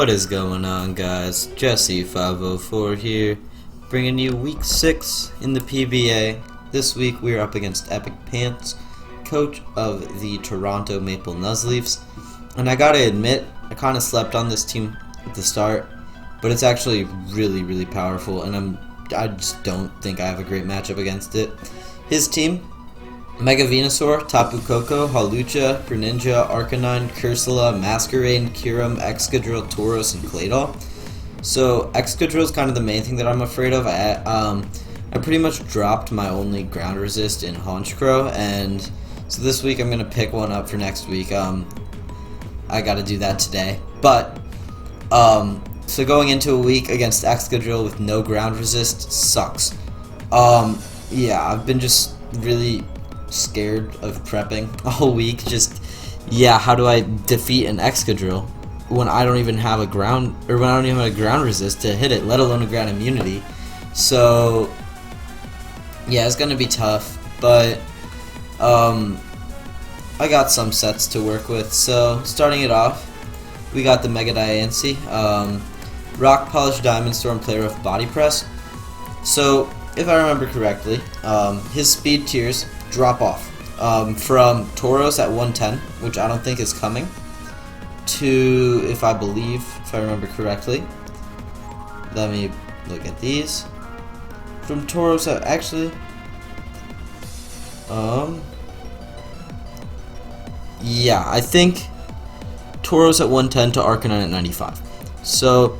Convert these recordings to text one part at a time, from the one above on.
What is going on, guys? Jesse504 here, bringing you week 6 in the PBA. This week we are up against EpicPants, coach of the Toronto Maple Nuzleafs. And I gotta admit, I kind of slept on this team at the start, but it's actually really powerful, and I just don't think I have a great matchup against it. His team: Mega Venusaur, Tapu Koko, Hawlucha, Greninja, Arcanine, Cursula, Masquerain, Kyurem, Excadrill, Tauros, and Claydol. So Excadrill is kind of the main thing that I'm afraid of. I pretty much dropped my only ground resist in Honchkrow, and so this week I'm gonna pick one up for next week. I gotta do that today. But so going into a week against Excadrill with no ground resist sucks. Yeah, I've been just really scared of prepping all week. How do I defeat an Excadrill when I don't even have a ground, or when I don't even have a ground resist to hit it, let alone a ground immunity? So yeah, it's gonna be tough, but I got some sets to work with. So starting it off, we got the Mega Diancie, Rock Polish Diamond Storm, player of Body Press. So if I remember correctly, his speed tiers drop off from Tauros at 110, which I don't think is coming, to, if I remember correctly, let me look at these. From Tauros at, yeah, I think Tauros at 110 to Arcanine at 95. So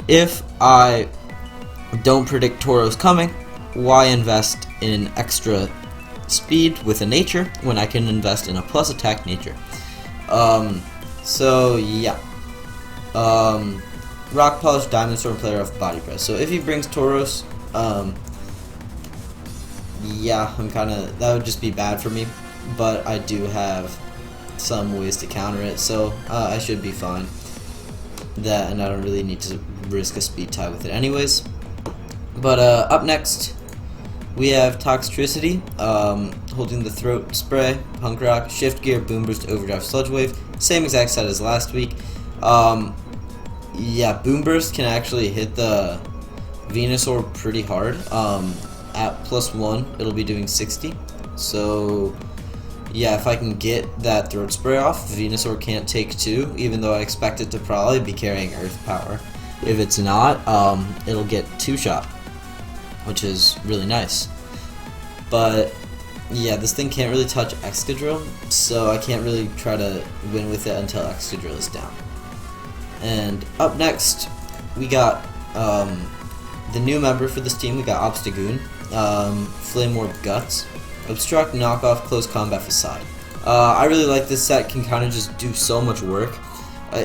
if I don't predict Tauros coming, why invest in extra speed with a nature when I can invest in a plus attack nature? So yeah, Rock Polish Diamond Storm, player of Body Press. So if he brings Tauros, yeah, that would just be bad for me, but I do have some ways to counter it, so I should be fine. And I don't really need to risk a speed tie with it anyways. But up next, we have Toxtricity, holding the Throat Spray, Punk Rock, Shift Gear, Boom Boost, Overdrive, Sludge Wave. Same exact set as last week. Yeah, Boom Burst can actually hit the Venusaur pretty hard. At +1, it'll be doing 60. So yeah, if I can get that Throat Spray off, Venusaur can't take 2, even though I expect it to probably be carrying Earth Power. If it's not, it'll get 2-shot, which is really nice. But yeah, this thing can't really touch Excadrill, so I can't really try to win with it until Excadrill is down. And up next, we got the new member for this team. We got Obstagoon, Flame Orb Guts, Obstruct, Knockoff, Close Combat, Facade. I really like this set. Can kind of just do so much work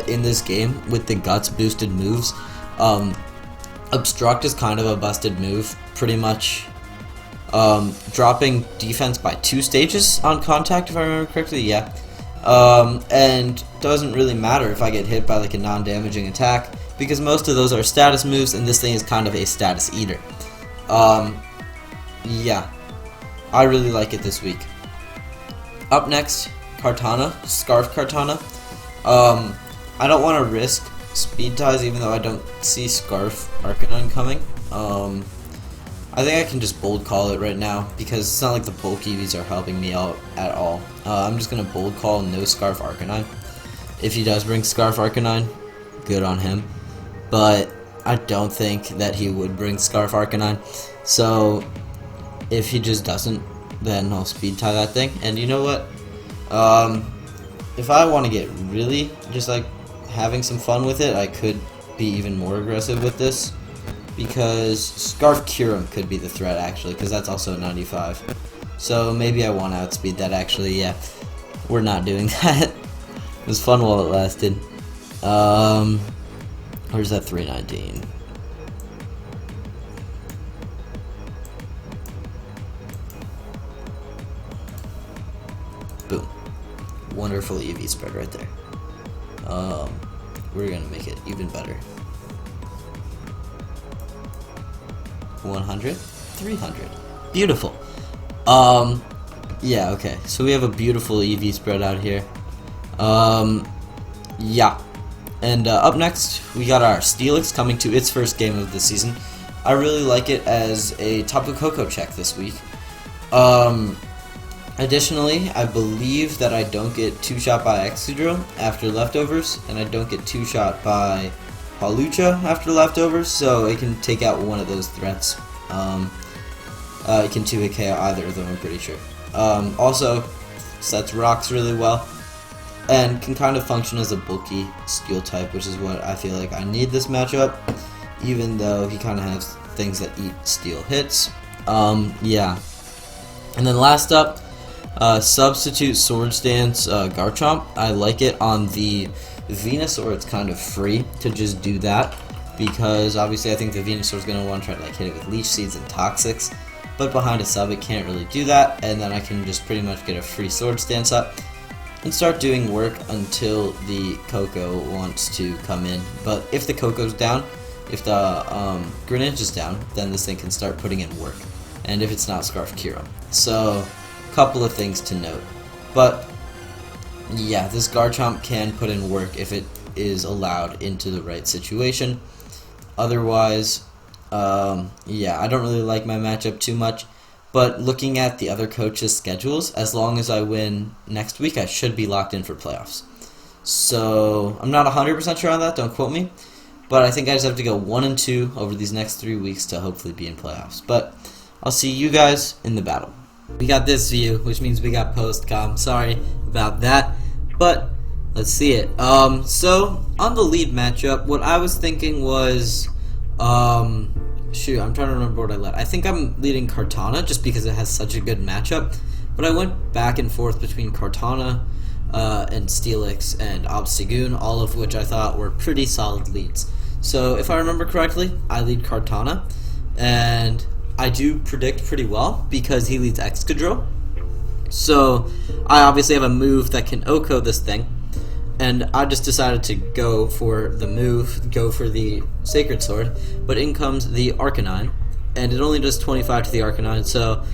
in this game with the Guts boosted moves. Obstruct is kind of a busted move, pretty much dropping defense by 2 stages on contact, if I remember correctly. Yeah, and doesn't really matter if I get hit by like a non-damaging attack, because most of those are status moves, and this thing is kind of a status eater. Yeah, I really like it this week. Up next, Kartana, Scarf Kartana. I don't want to risk speed ties, even though I don't see Scarf Arcanine coming. I think I can just bold call it right now, because it's not like the bulk EVs are helping me out at all. I'm just going to bold call no Scarf Arcanine. If he does bring Scarf Arcanine, good on him. But I don't think that he would bring Scarf Arcanine. So if he just doesn't, then I'll speed tie that thing. And you know what? If I want to get really just like having some fun with it, I could be even more aggressive with this, because Scarf Kyurem could be the threat actually, because that's also a 95. So maybe I want to outspeed that actually. Yeah, we're not doing that. It was fun while it lasted. Where's that 319? Boom. Wonderful EV spread right there. We're gonna make it even better. 100, 300. Beautiful. Yeah, okay. So we have a beautiful EV spread out here. Yeah. And up next, we got our Steelix coming to its first game of the season. I really like it as a Tapu Koko check this week. Additionally, I believe that I don't get 2-shot by Excadrill after leftovers, and I don't get 2-shot by Hawlucha after leftovers, so it can take out one of those threats. It can 2-hit KO either of them, I'm pretty sure. Also, sets rocks really well, and can kind of function as a bulky steel type, which is what I feel like I need this matchup, even though he kind of has things that eat steel hits. Yeah. And then last up, substitute Sword Stance Garchomp. I like it on the Venusaur. It's kind of free to just do that, because obviously I think the Venusaur is going to want to try to like hit it with Leech Seeds and Toxics, but behind a sub it can't really do that, and then I can just pretty much get a free Sword Stance up and start doing work until the Koko wants to come in. But if the Koko's down, if the Greninja is down, then this thing can start putting in work, and if it's not, Scarf Cure. So couple of things to note. But yeah, this Garchomp can put in work if it is allowed into the right situation. Otherwise, yeah, I don't really like my matchup too much. But looking at the other coaches' schedules, as long as I win next week, I should be locked in for playoffs. So I'm not 100% sure on that, don't quote me. But I think I just have to go 1-2 over these next 3 weeks to hopefully be in playoffs. But I'll see you guys in the battle. We got this view, which means we got post-com. Sorry about that, but let's see it. So on the lead matchup, what I was thinking was, shoot, I'm trying to remember what I led. I think I'm leading Kartana just because it has such a good matchup, but I went back and forth between Kartana and Steelix and Obstagoon, all of which I thought were pretty solid leads. So if I remember correctly, I lead Kartana, and I do predict pretty well because he leads Excadrill. So I obviously have a move that can OHKO this thing, and I just decided to go for the move, go for the Sacred Sword, but in comes the Arcanine, and it only does 25 to the Arcanine, so,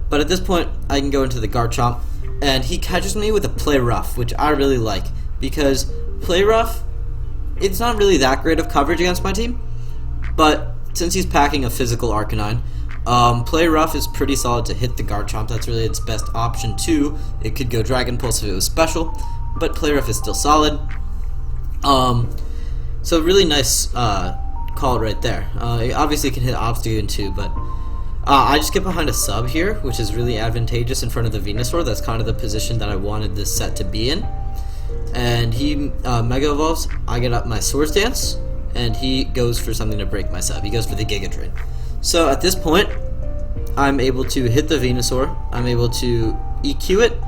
but at this point I can go into the Garchomp, and he catches me with a Play Rough, which I really like, because Play Rough, it's not really that great of coverage against my team, but since he's packing a physical Arcanine, Play Rough is pretty solid to hit the Garchomp. That's really its best option too. It could go Dragon Pulse if it was special, but Play Rough is still solid. So really nice call right there. It obviously can hit Obstagoon too, but I just get behind a sub here, which is really advantageous in front of the Venusaur. That's kind of the position that I wanted this set to be in. And he Mega Evolves. I get up my Sword Stance, and he goes for something to break my sub. He goes for the Giga Drain. So at this point, I'm able to hit the Venusaur, I'm able to EQ it,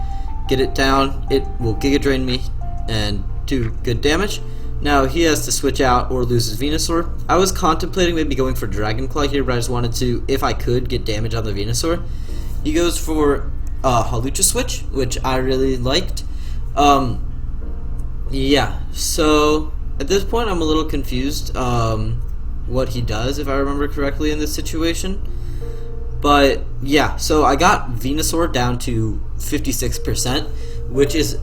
get it down, it will Giga Drain me, and do good damage. Now he has to switch out or lose his Venusaur. I was contemplating maybe going for Dragon Claw here, but I just wanted to, if I could, get damage on the Venusaur. He goes for Hawlucha switch, which I really liked. Yeah, so at this point I'm a little confused what he does, if I remember correctly, in this situation. But yeah, so I got Venusaur down to 56%, which is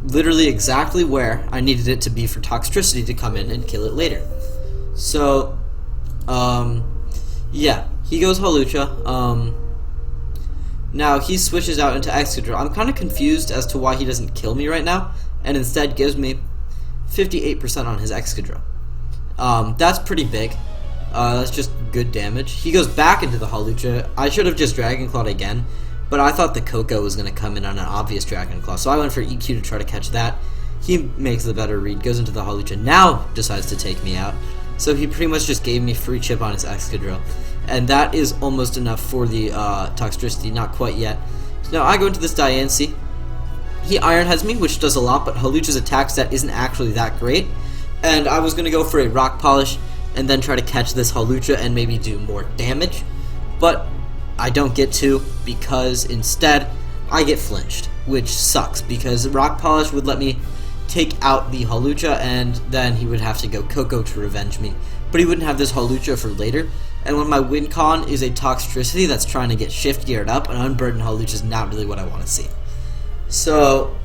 literally exactly where I needed it to be for Toxtricity to come in and kill it later. So yeah, he goes Hawlucha. Now he switches out into Excadrill. I'm kind of confused as to why he doesn't kill me right now, and instead gives me 58% on his Excadrill. That's pretty big. That's just good damage. He goes back into the Hawlucha. I should have just Dragon Clawed again, but I thought the Koko was going to come in on an obvious Dragon Claw, so I went for EQ to try to catch that. He makes the better read, goes into the Hawlucha, now decides to take me out. So he pretty much just gave me free chip on his Excadrill, and that is almost enough for the Toxtricity, not quite yet. So now I go into this Diancie. He Iron Heads me, which does a lot, but Hawlucha's attack set isn't actually that great. And I was going to go for a Rock Polish and then try to catch this Hawlucha and maybe do more damage. But I don't get to, because instead I get flinched, which sucks, because Rock Polish would let me take out the Hawlucha, and then he would have to go Koko to revenge me. But he wouldn't have this Hawlucha for later. And when my wincon is a Toxtricity that's trying to get shift geared up, an unburdened Hawlucha is not really what I want to see. So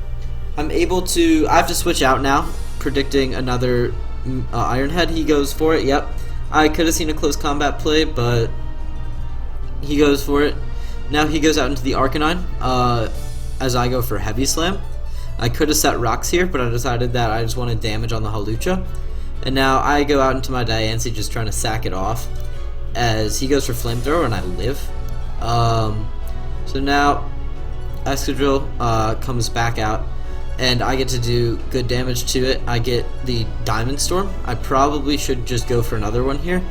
I'm able to, I have to switch out now, predicting another Iron Head. He goes for it. Yep. I could have seen a close combat play, but he goes for it. Now he goes out into the Arcanine as I go for Heavy Slam. I could have set rocks here, but I decided that I just wanted damage on the Hawlucha. And now I go out into my Diancie just trying to sack it off as he goes for Flamethrower and I live. So now Excadrill comes back out and I get to do good damage to it. I get the Diamond Storm. I probably should just go for another one here.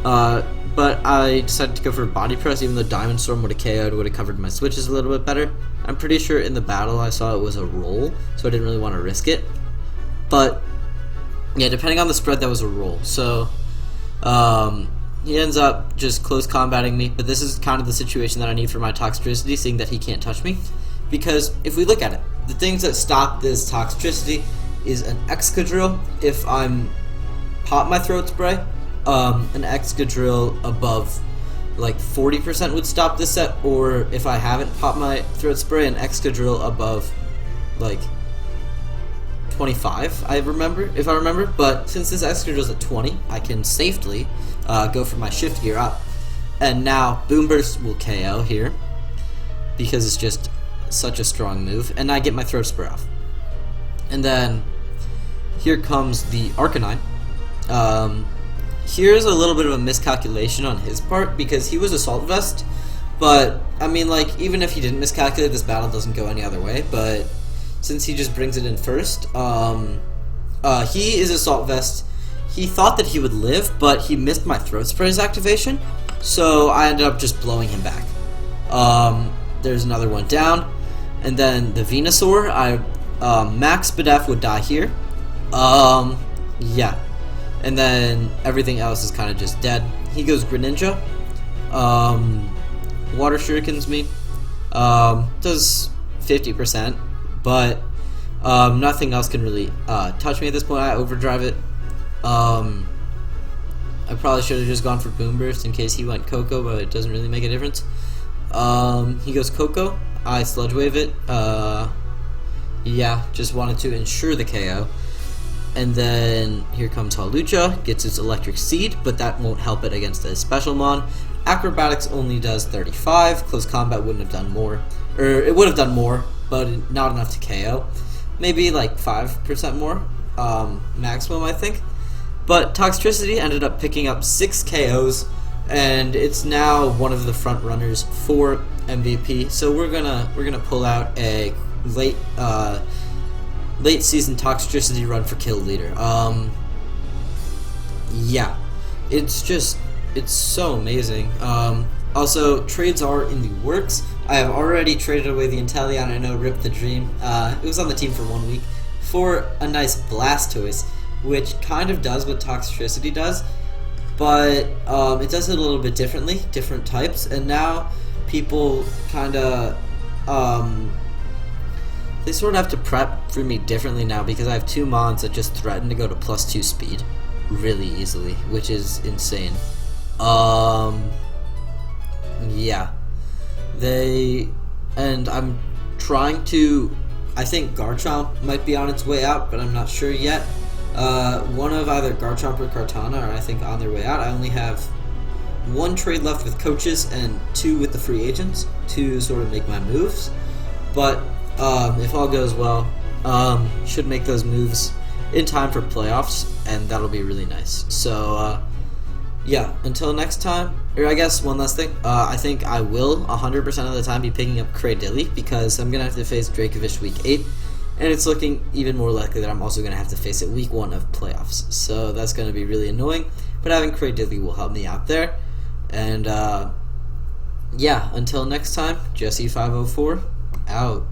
But I decided to go for Body Press, even though Diamond Storm would have KO'd, would have covered my switches a little bit better. I'm pretty sure in the battle I saw it was a roll, so I didn't really want to risk it. But yeah, depending on the spread, that was a roll. So he ends up just close combating me, but this is kind of the situation that I need for my Toxtricity, seeing that he can't touch me. Because if we look at it, the things that stop this Toxtricity is an Excadrill if I'm pop my Throat Spray. An Excadrill above like 40% would stop this set, or if I haven't popped my Throat Spray, an Excadrill above like 25, if I remember. But since this Excadrill's at 20, I can safely go for my Shift Gear up. And now Boom Burst will KO here because it's just such a strong move, and I get my Throat Spray off. And then here comes the Arcanine. Here's a little bit of a miscalculation on his part because he was Assault Vest, but I mean, like, even if he didn't miscalculate, this battle doesn't go any other way. But since he just brings it in first, he is Assault Vest. He thought that he would live, but he missed my Throat Spray's activation, so I ended up just blowing him back. There's another one down, and then the Venusaur. Max Spadef would die here. Yeah. And then everything else is kind of just dead. He goes Greninja. Water Shurikens me. Does 50%, but nothing else can really touch me at this point. I overdrive it. I probably should have just gone for Boom Burst in case he went Coco, but it doesn't really make a difference. He goes Coco. I Sludge Wave it. Yeah, just wanted to ensure the KO. And then here comes Hawlucha, gets its Electric Seed, but that won't help it against a Special Mon. Acrobatics only does 35, Close Combat wouldn't have done more. Or it would have done more, but not enough to KO. Maybe like 5% more, maximum I think. But Toxtricity ended up picking up 6 KOs, and it's now one of the front runners for MVP. So we're gonna pull out a late season Toxtricity run for kill leader. Yeah, it's so amazing. Also, trades are in the works. I have already traded away the Inteleon. I know, Rip the Dream. It was on the team for 1 week for a nice Blastoise, which kind of does what Toxtricity does, but it does it a little bit differently, different types. And now people kind of they sort of have to prep for me differently now because I have 2 Mons that just threaten to go to +2 speed really easily, which is insane. Yeah. And I'm trying to, I think Garchomp might be on its way out, but I'm not sure yet. One of either Garchomp or Kartana are, I think, on their way out. I only have 1 trade left with coaches and 2 with the free agents to sort of make my moves. But if all goes well, should make those moves in time for playoffs, and that'll be really nice. So, yeah, until next time, or I guess one last thing, I think I will 100% of the time be picking up Cradilly because I'm going to have to face Dracovish Week 8, and it's looking even more likely that I'm also going to have to face it Week 1 of playoffs. So that's going to be really annoying, but having Cradilly will help me out there. And, yeah, until next time, Jesse504, out.